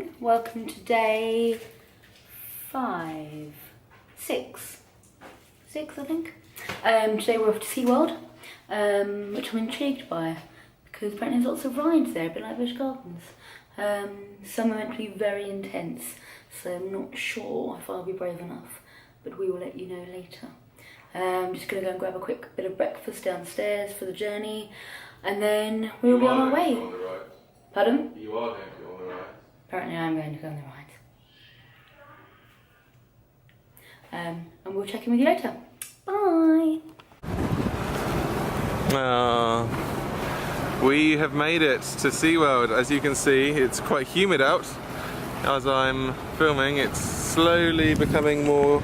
morning. Welcome to day 6 I think. Today we're off to Seaworld, which I'm intrigued by because apparently there's lots of rides there, a bit like Busch Gardens. Some are meant to be very intense, so I'm not sure if I'll be brave enough, but we will let you know later. I'm just going to go and grab a quick bit of breakfast downstairs for the journey, and then we will be on our way. Pardon? You are going to go on the ride. Apparently I'm going to go on the ride. And we'll check in with you later. Bye! We have made it to Seaworld. As you can see, it's quite humid out. As I'm filming, it's slowly becoming more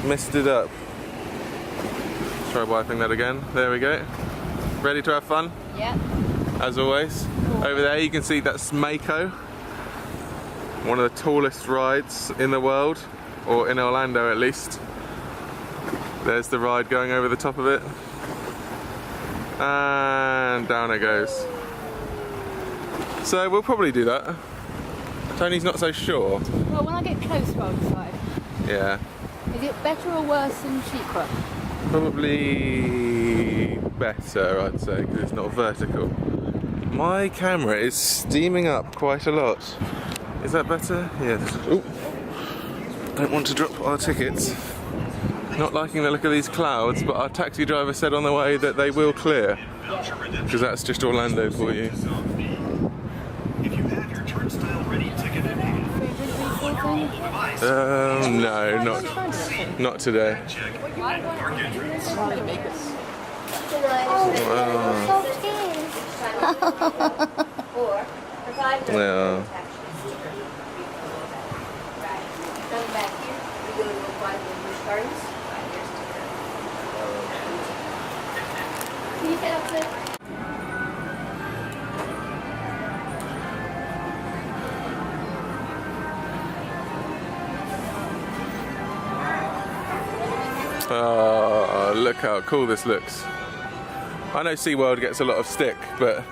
misted up. Try wiping that again. There we go. Ready to have fun? Yeah. As always. Cool. Over there you can see that's Mako. One of the tallest rides in the world, or in Orlando at least. There's the ride going over the top of it. And down it goes. So we'll probably do that. Tony's not so sure. Well, when I get closer I'll decide. Yeah. Is it better or worse than Sheikra? Probably better, I'd say, because it's not vertical. My camera is steaming up quite a lot. Is that better? Yeah. Ooh. Don't want to drop our tickets. Not liking the look of these clouds, but our taxi driver said on the way that they will clear. Because that's just Orlando for you. If you have your turnstile ready ticket in hand, no, not today. check park entrance. Yeah. Oh, look how cool this looks. I know SeaWorld gets a lot of stick, but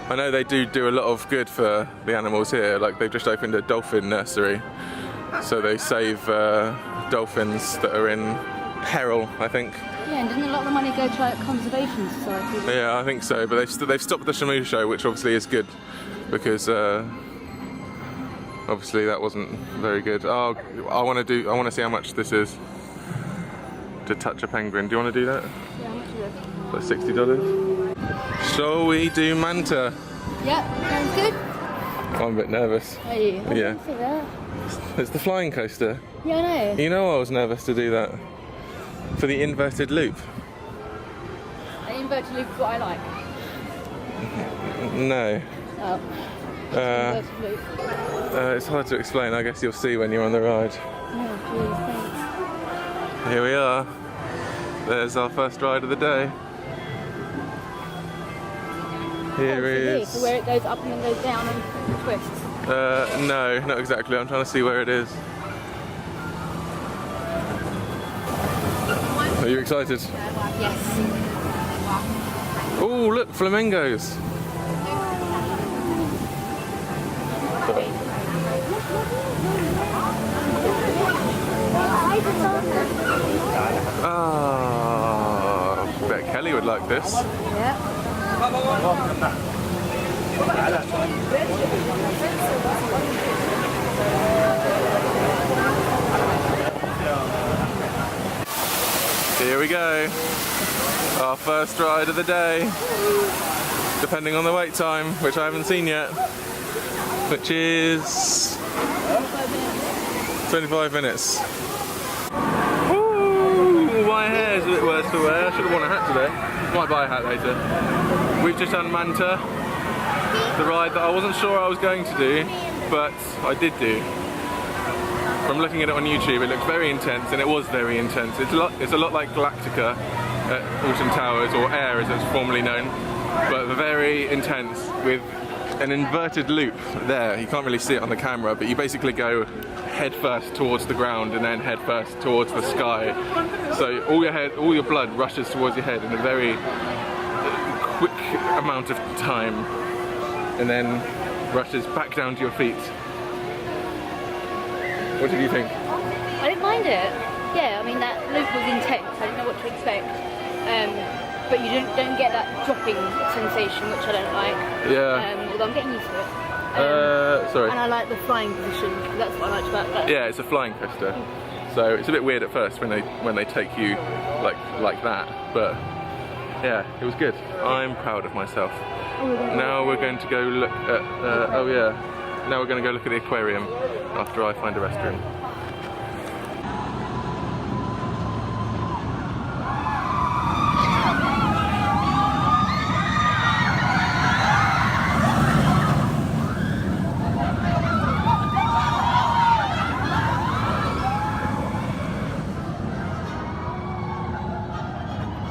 I know they do a lot of good for the animals here. Like they've just opened a dolphin nursery, so they save dolphins that are in peril, I think. Yeah, and didn't a lot of the money go to like conservation society? Yeah, I think so, but they've stopped the Shamu show, which obviously is good, because obviously that wasn't very good. Oh, I want to see how much this is to touch a penguin. Do you want to do that? Yeah, how much is it? Like $60. Shall we do manta? Yeah, sounds good. I'm a bit nervous. Are you? I Yeah. didn't see that. It's the flying coaster. Yeah, I know. You know I was nervous to do that. For the inverted loop. An inverted loop is what I like. No. Oh. Inverted loop. It's hard to explain. I guess you'll see when you're on the ride. Oh, geez, thanks. Here we are. There's our first ride of the day. Here is... So where it goes up and then goes down and twists? No, not exactly. I'm trying to see where it is. Are you excited? Yes. Oh, look, flamingos. Ah, bet Kelly would like this. Yeah. Here we go. Our first ride of the day. Depending on the wait time, which I haven't seen yet. Which is 25 minutes. Ooh, my hair's a bit worse to wear. I should have worn a hat today. Might buy a hat later. We've just done Manta, the ride that I wasn't sure I was going to do, but I did do. From looking at it on YouTube, it looked very intense, and it was very intense. It's a lot like Galactica at Alton Towers, or Air as it's formerly known, but very intense with an inverted loop there. You can't really see it on the camera, but you basically go head first towards the ground and then head first towards the sky. So all your blood rushes towards your head in a very quick amount of time, and then rushes back down to your feet What did you think? I didn't mind it. Yeah, I mean that loop was intense. I didn't know what to expect. But you don't get that dropping sensation, which I don't like. Yeah. Although I'm getting used to it. Sorry. And I like the flying position. That's what I liked about that. Yeah, it's a flying coaster. So it's a bit weird at first when they take you like that, but yeah, it was good. I'm proud of myself. Now we're going to go look at now we're going to go look at the aquarium after I find a restroom.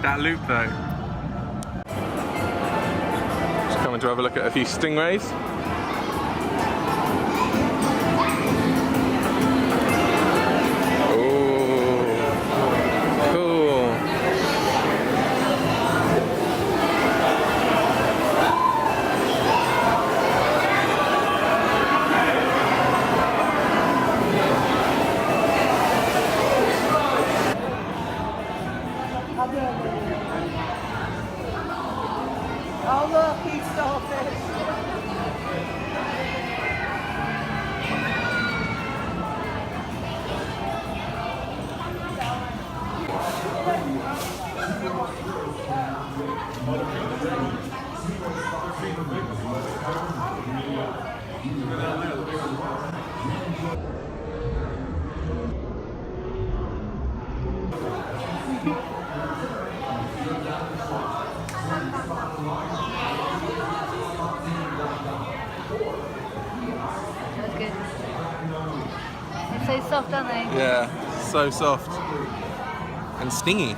That loop though. Just coming to have a look at a few stingrays. Oh, cool. Oh look, he's starfish. That's good. They're so soft, aren't they? Yeah, so soft and stingy.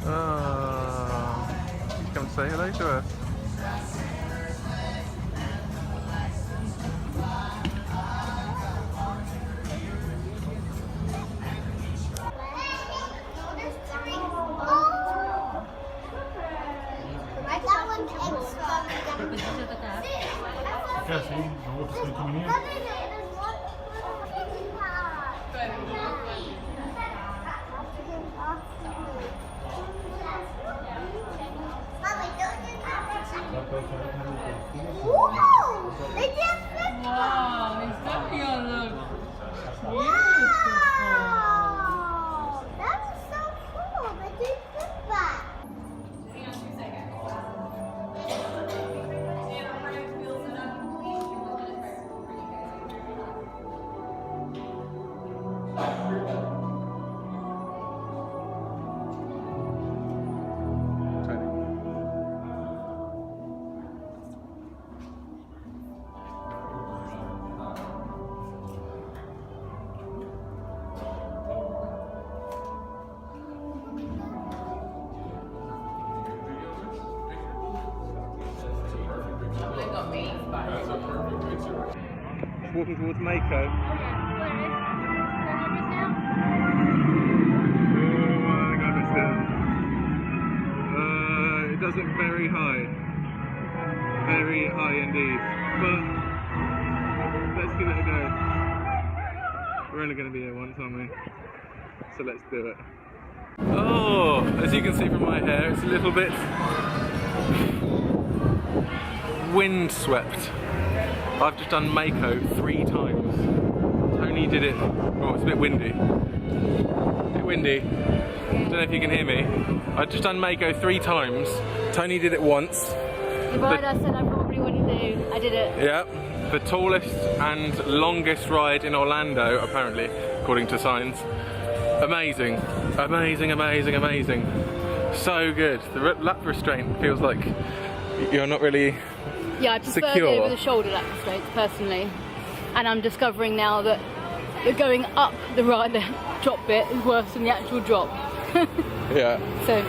Oh, come say hello to us. Ja, zie, dan wordt het niet meer. Wow, he's looking on them. That's so cool. They did that. Walking towards Mako. It does look very high indeed, but let's give it a go. We're only going to be here once, aren't we? So let's do it. Oh, as you can see from my hair, it's a little bit windswept. I've just done Mako 3 times. Tony did it, oh, it's a bit windy. Don't know if you can hear me. I've just done Mako 3 times. Tony did it once. The ride I said I probably wouldn't do, I did it. Yeah, the tallest and longest ride in Orlando, apparently, according to signs. Amazing, amazing, amazing, amazing. So good. The lap restraint feels like you're not really Yeah, I prefer secure. over the shoulder lap restraints personally, and I'm discovering now that the going up the ride, the drop bit is worse than the actual drop. Yeah. So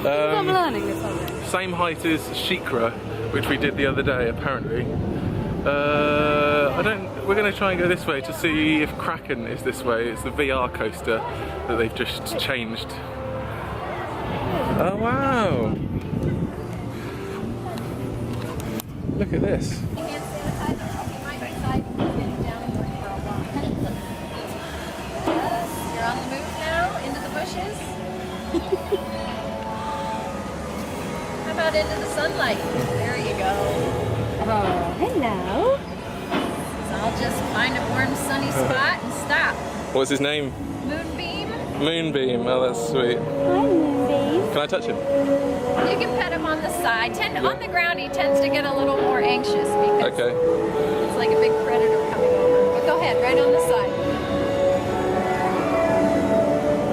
I'm learning this, aren't I? Same height as Shikra, which we did the other day, apparently. We're going to try and go this way to see if Kraken is this way. It's the VR coaster that they've just changed. Oh wow! Look at this. Hand sanitizer. You might decide you're getting down and dirty for a while. Yes, you're on the move now, into the bushes. How about into the sunlight? There you go. Oh, hello. So I'll just find a warm, sunny spot and stop. What's his name? Moonbeam. Moonbeam. Oh, that's sweet. Hi, Moonbeam. Can I touch him? You can pet him on the side. On the ground, he tends to get a little more anxious because Okay. it's like a big predator coming over. But go ahead, right on the side.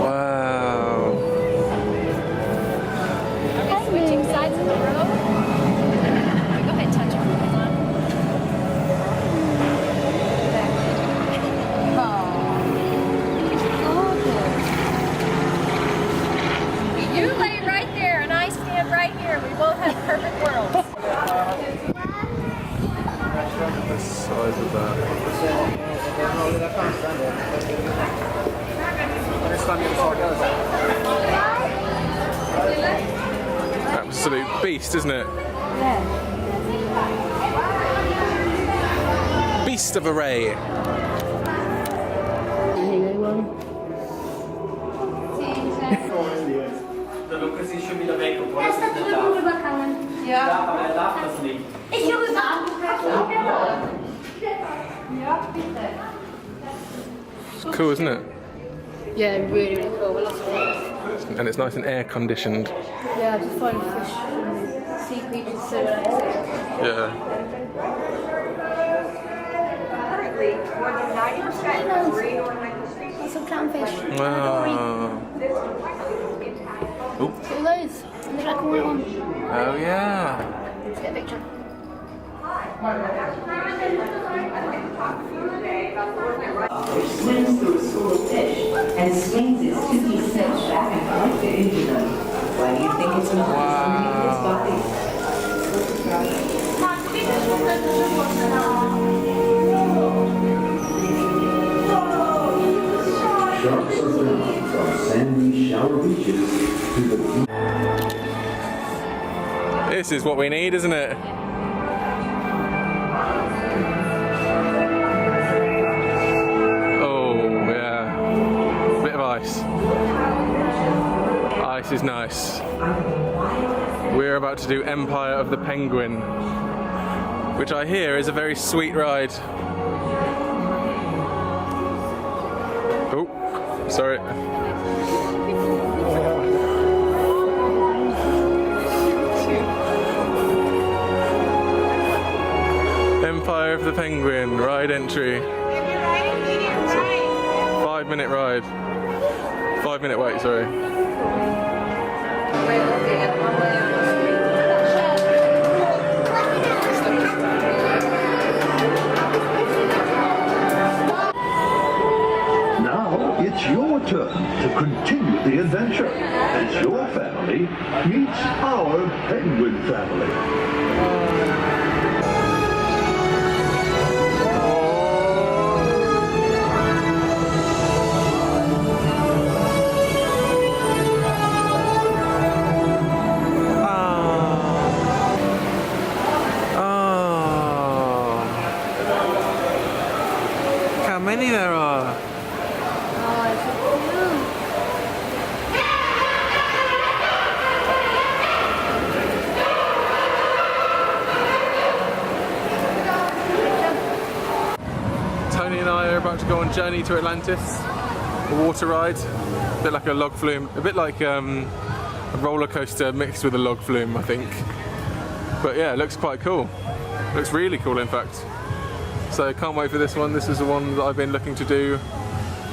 Wow. Are we switching sides of the road? Go ahead, touch him. Come on. You lay right there and I stand right here. We both have perfect worlds. The size of that. Absolute beast, isn't it? Beast of a ray. De locatie schon wieder weg, obwohl es nicht darf. Ja, aber er darf das nicht. Ich habe gesagt, Cool, isn't it? Yeah, really, really cool. We're lots of fun. And it's nice and air conditioned. Yeah, just find fish and sea creatures so nice. Yeah. Currently, more than 90% of marine ornamental species. Some clownfish. Wow. All those. And the black and white one. Oh yeah. Let's get a picture. Swims through a school of fish and swings its 2D snitch back and forth to injure them. Why do you think it's not swinging its body? Sharks are found from sandy shower beaches to the deep. This is what we need, isn't it? Oh yeah. Bit of ice. Ice is nice. We're about to do Empire of the Penguin, which I hear is a very sweet ride. Oh, sorry. Empire of the Penguin, ride entry. 5-minute ride. 5-minute wait, sorry. Now it's your turn to continue the adventure as your family meets our penguin family. How many there are? Tony and I are about to go on Journey to Atlantis, a water ride, a bit like a log flume, a bit like a roller coaster mixed with a log flume, I think. But yeah, it looks quite cool. Looks really cool, in fact. So can't wait for this one. This is the one that I've been looking to do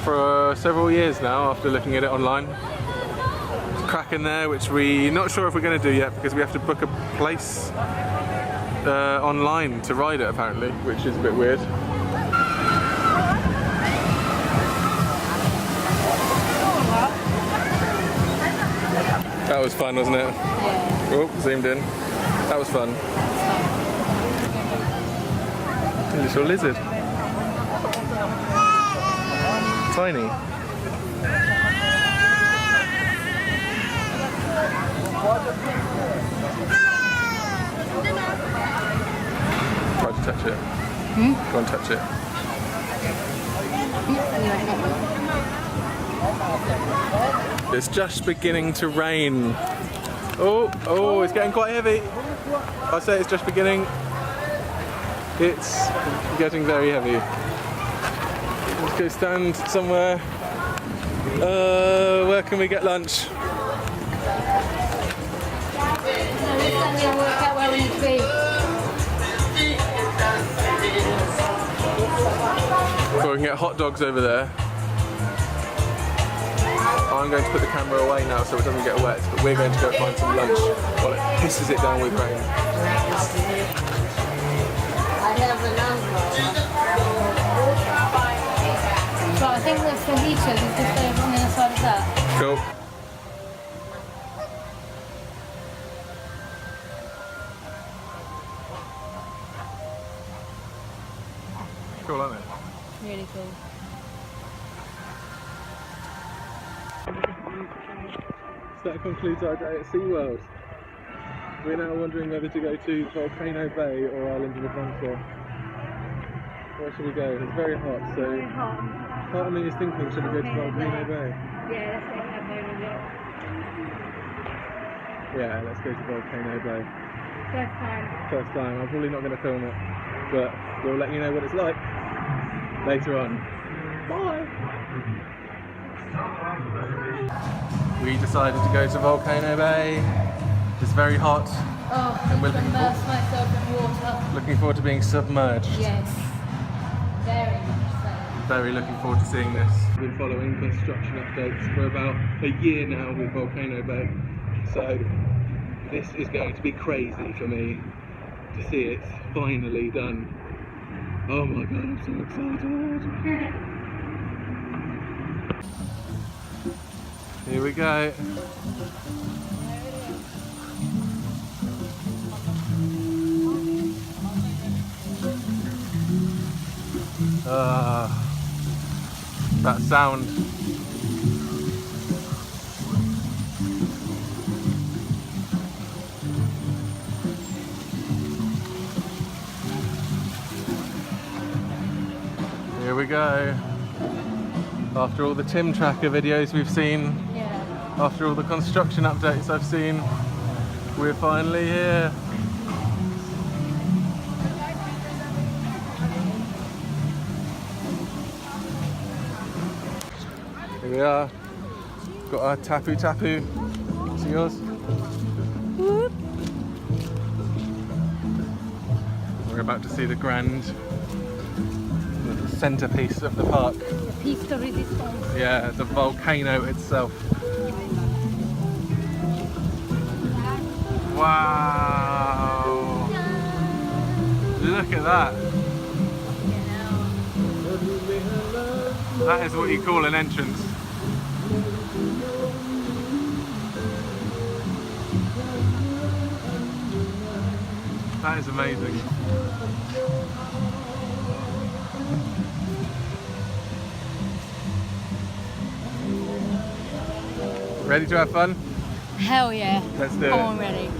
for several years now after looking at it online. There's a crack in there which we're not sure if we're going to do yet because we have to book a place online to ride it apparently, which is a bit weird. That was fun, wasn't it? Yeah. Oh, zoomed in. That was fun. A little lizard. Tiny. touch it. Go and touch it. It's just beginning to rain. Oh, it's getting quite heavy. I say it's just beginning. It's getting very heavy. Let's go stand somewhere. Where can we get lunch? Well, we can get hot dogs over there. I'm going to put the camera away now so it doesn't get wet, but we're going to go find some lunch while it pisses it down with rain. So I think the fajitas is just over on the other side of that. Cool. Cool, aren't they? Really cool. So that concludes our day at Seaworld. We're now wondering whether to go to Volcano Bay or Island of Adventure. Where should we go? It's very hot, so part of me is thinking, should we go to Volcano Bay? Yeah, let's go to Volcano Bay. Yeah, let's go to Volcano Bay. First time. First time. I'm probably not going to film it, but we'll let you know what it's like later on. Bye! We decided to go to Volcano Bay. It's very hot. Oh, and we're immerse myself in water. looking forward to being submerged. Yes. Very much so. Very looking forward to seeing this. We've been following construction updates for about a year now with Volcano Bay. So this is going to be crazy for me to see it finally done. Oh my god, I'm so excited! Here we go. That sound. Here we go. After all the Tim Tracker videos we've seen, after all the construction updates I've seen, we're finally here. Here we are. Got our Tapu Tapu. See yours? Whoop. We're about to see the grand centerpiece of the park. The piece de resistance. Yeah, the volcano itself. Wow! Look at that. That is what you call an entrance. That is amazing. Ready to have fun? Hell yeah. Let's do it. I'm ready.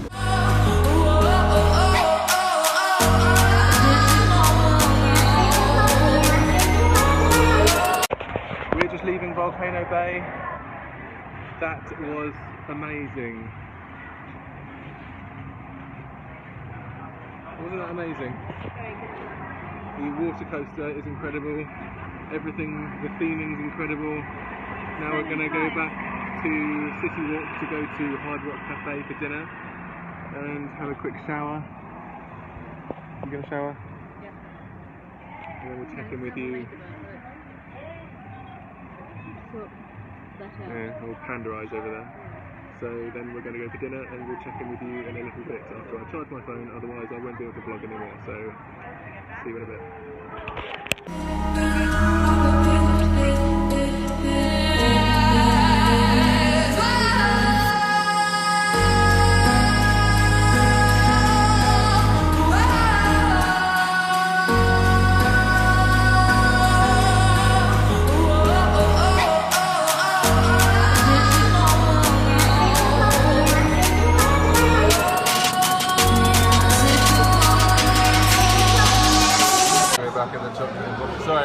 We're just leaving Volcano Bay. That was amazing. Wasn't that amazing? The water coaster is incredible. Everything, the theming's incredible. Now we're going to go back to Seaworld to go to Hard Rock Cafe for dinner and have a quick shower. You going to shower? Yeah. And then we'll check in with you. Yeah, we'll panderize over there. So then we're going to go for dinner and we'll check in with you in a little bit after I charge my phone, otherwise I won't be able to vlog anymore, so see you in a bit.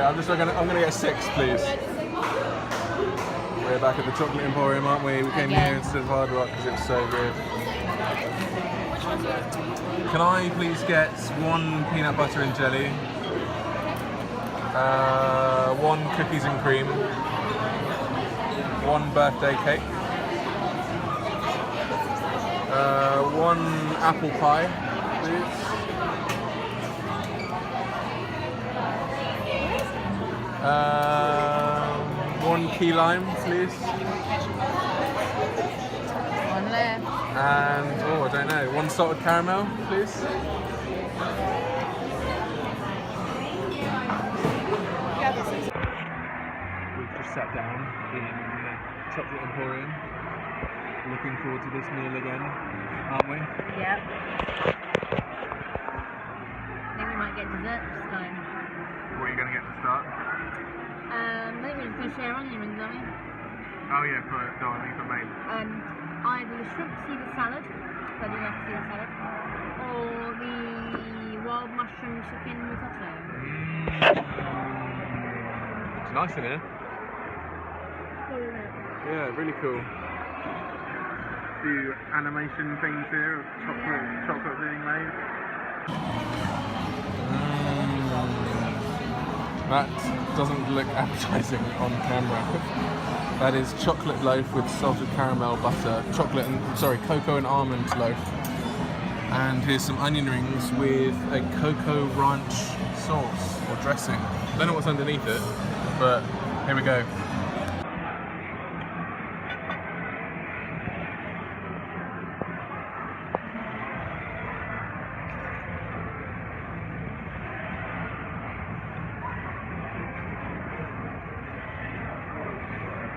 Sorry, I'm gonna get 6, please. We're back at the Chocolate Emporium, aren't we? We came here instead of Hard Rock because it was so good. Can I please get 1 peanut butter and jelly, 1 cookies and cream, 1 birthday cake, 1 apple pie, please. 1 key lime, please. 1 left. And, oh, I don't know, 1 salted caramel, please. We've just sat down in Chocolate Emporium. Looking forward to this meal again, aren't we? Yep. I think we might get dessert this time. What are you going to get to start? I think we're going to share onion rings, aren't we? Oh yeah, go on, leave for main. Either the shrimp Caesar salad, so I do like Caesar salad, or the wild mushroom chicken risotto. It's nice in here. Cool, isn't it? Yeah, really cool. Few animation things here of chocolate being made. That doesn't look appetizing on camera. That is chocolate loaf with salted caramel butter, cocoa and almond loaf. And here's some onion rings with a cocoa ranch sauce or dressing. Don't know what's underneath it, but here we go.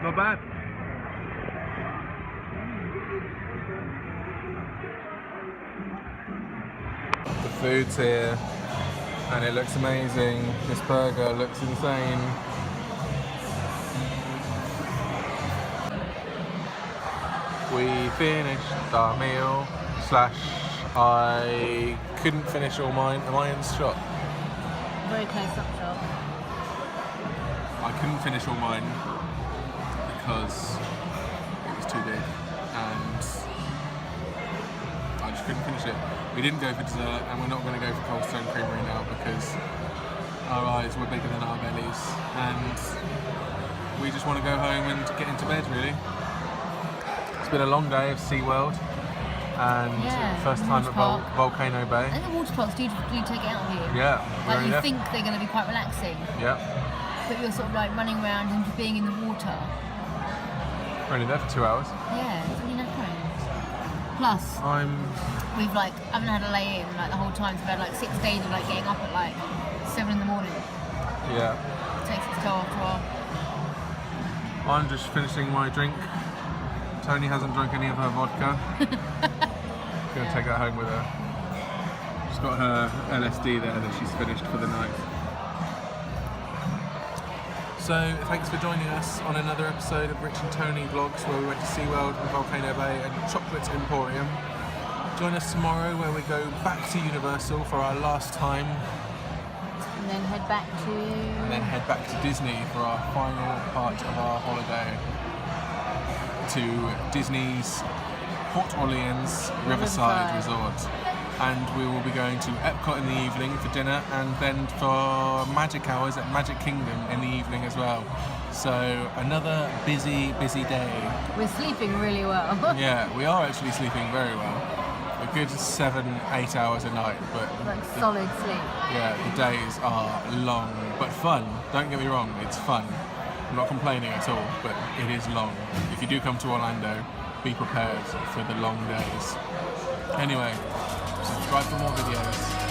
Not bad. The food's here and it looks amazing. This burger looks insane. We finished our meal, I couldn't finish all mine. Am I in shot? Very close up shot. I couldn't finish all mine because it was too big and I just couldn't finish it. We didn't go for dessert and we're not going to go for Cold Stone Creamery now because our eyes were bigger than our bellies and we just want to go home and get into bed really. It's been a long day of Seaworld and first time at Volcano Bay. I think the water parks do take it out of you. Yeah. Like you think they're going to be quite relaxing. Yeah. But you're sort of like running around and being in the water. We're only there for 2 hours. Yeah, it's really nice. Plus, we've like haven't had a lay in like the whole time. So we've had like 6 days of like getting up at like 7 in the morning. Yeah. It takes its toll after a while. I'm just finishing my drink. Tony hasn't drunk any of her vodka. Gonna take that home with her. She's got her LSD there that she's finished for the night. So thanks for joining us on another episode of Rich and Tony Vlogs where we went to Seaworld and Volcano Bay and Chocolate Emporium. Join us tomorrow where we go back to Universal for our last time. And then head back to Disney for our final part of our holiday. To Disney's Port Orleans Riverside Resort. And we will be going to Epcot in the evening for dinner and then for magic hours at Magic Kingdom in the evening as well. So another busy day. We're sleeping really well. Yeah, we are actually sleeping very well. A good 7-8 hours a night, but like solid sleep. Yeah, the days are long but fun. Don't get me wrong, it's fun. I'm not complaining at all, but it is long. If you do come to Orlando, be prepared for the long days. Anyway, subscribe for more videos.